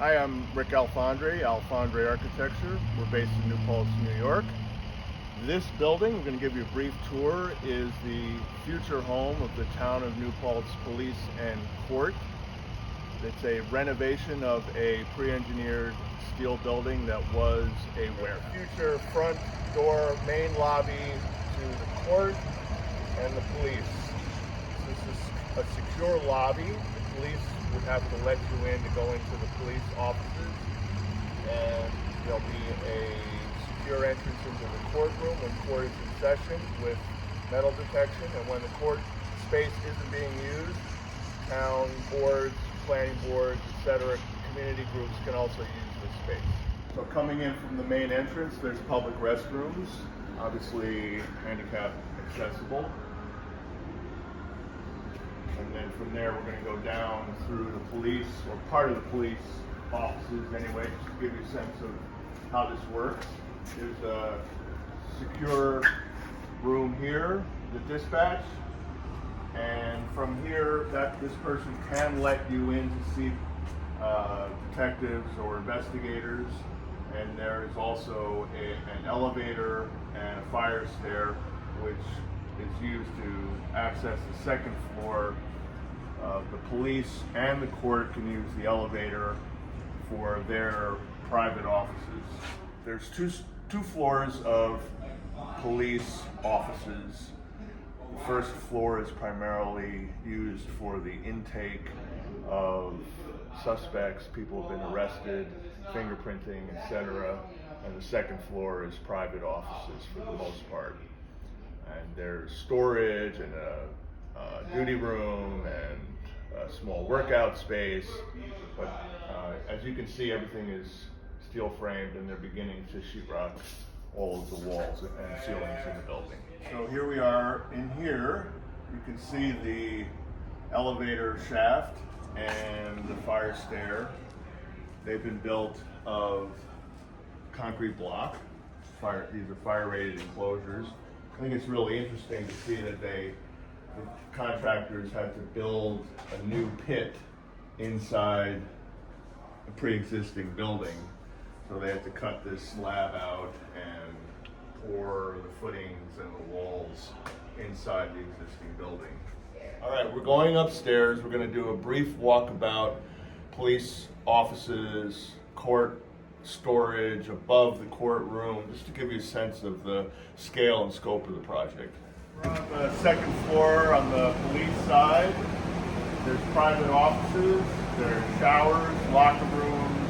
Hi, I'm Rick Alfandre Architecture. We're based in New Paltz, New York. This building, we're going to give you a brief tour, is the future home of the town of New Paltz Police and Court. It's a renovation of a pre-engineered steel building that was a warehouse. Future front door, main lobby to the court and the police. This is a secure lobby. The police would have to let you in to go into the police offices, and there'll be a secure entrance into the courtroom when court is in session with metal detection, and when the court space isn't being used, town boards, planning boards, etc., community groups can also use this space. So coming in from the main entrance, there's public restrooms, obviously handicap accessible. And then from there, we're going to go down through the police, or part of the police offices anyway, just to give you a sense of how this works. There's a secure room here, the dispatch, and from here, this person can let you in to see detectives or investigators. And there is also an elevator and a fire stair, which is used to access the second floor. The police and the court can use the elevator for their private offices. There's two floors of police offices. The first floor is primarily used for the intake of suspects, people who have been arrested, fingerprinting, etc. And the second floor is private offices for the most part. And there's storage and a duty room and a small workout space. But as you can see, everything is steel framed, and they're beginning to sheetrock all of the walls and ceilings in the building. So here we are in here. You can see the elevator shaft and the fire stair. They've been built of concrete block. These are fire-rated enclosures. I think it's really interesting to see that the contractors had to build a new pit inside a pre-existing building. So they had to cut this slab out and pour the footings and the walls inside the existing building. All right, we're going upstairs. We're going to do a brief walkabout, police offices, court storage above the courtroom, just to give you a sense of the scale and scope of the project. We're on the second floor on the police side. There's private offices, there's showers, locker rooms,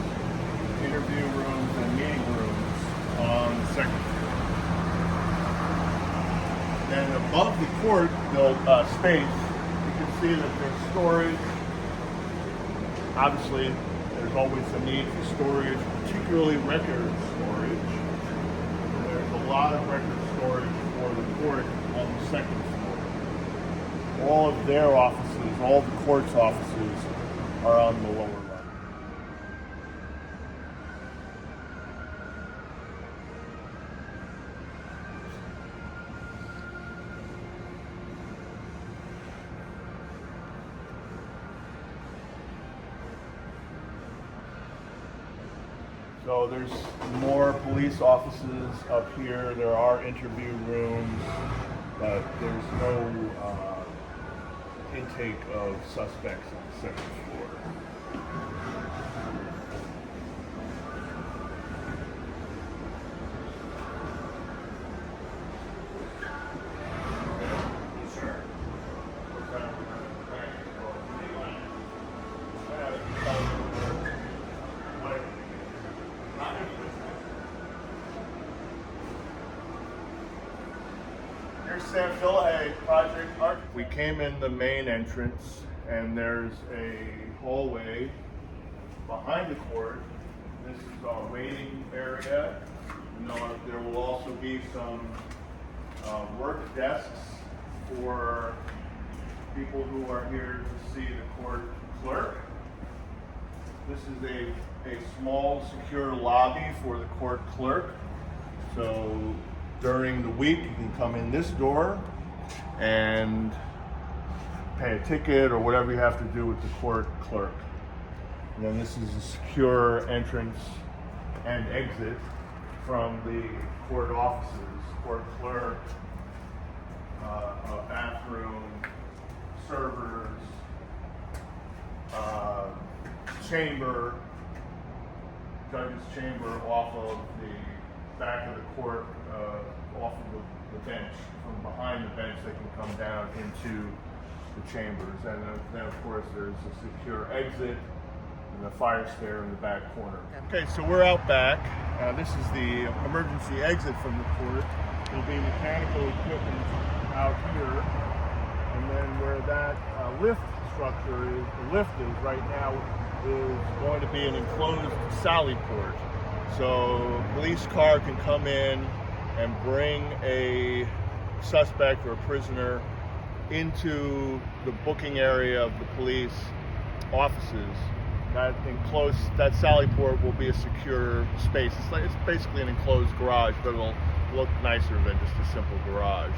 interview rooms, and meeting rooms on the second floor. Then above the court space, you can see that there's storage. Obviously, there's always a need for storage, particularly record storage. There's a lot of record storage for the court on the second floor. All of their offices, all the court's offices, are on the lower level. So there's more police offices up here. There are interview rooms, but there's no intake of suspects on the second floor. Here's Sam Philhay, project architect. We came in the main entrance, and there's a hallway behind the court. This is our waiting area. There will also be some work desks for people who are here to see the court clerk. This is a small, secure lobby for the court clerk. So during the week, you can come in this door and pay a ticket or whatever you have to do with the court clerk. And then this is a secure entrance and exit from the court offices, court clerk, a bathroom, servers, chamber, judge's chamber off of the back of the court, off of the bench. From behind the bench, they can come down into the chambers. And then of course, there's a secure exit and a fire stair in the back corner. Okay, so we're out back. This is the emergency exit from the court. There'll be mechanical equipment out here. And then where that lift structure is, the lift is right now, is going to be an enclosed sally port. So police car can come in and bring a suspect or a prisoner into the booking area of the police offices. That sally port will be a secure space. It's basically an enclosed garage, but it'll look nicer than just a simple garage.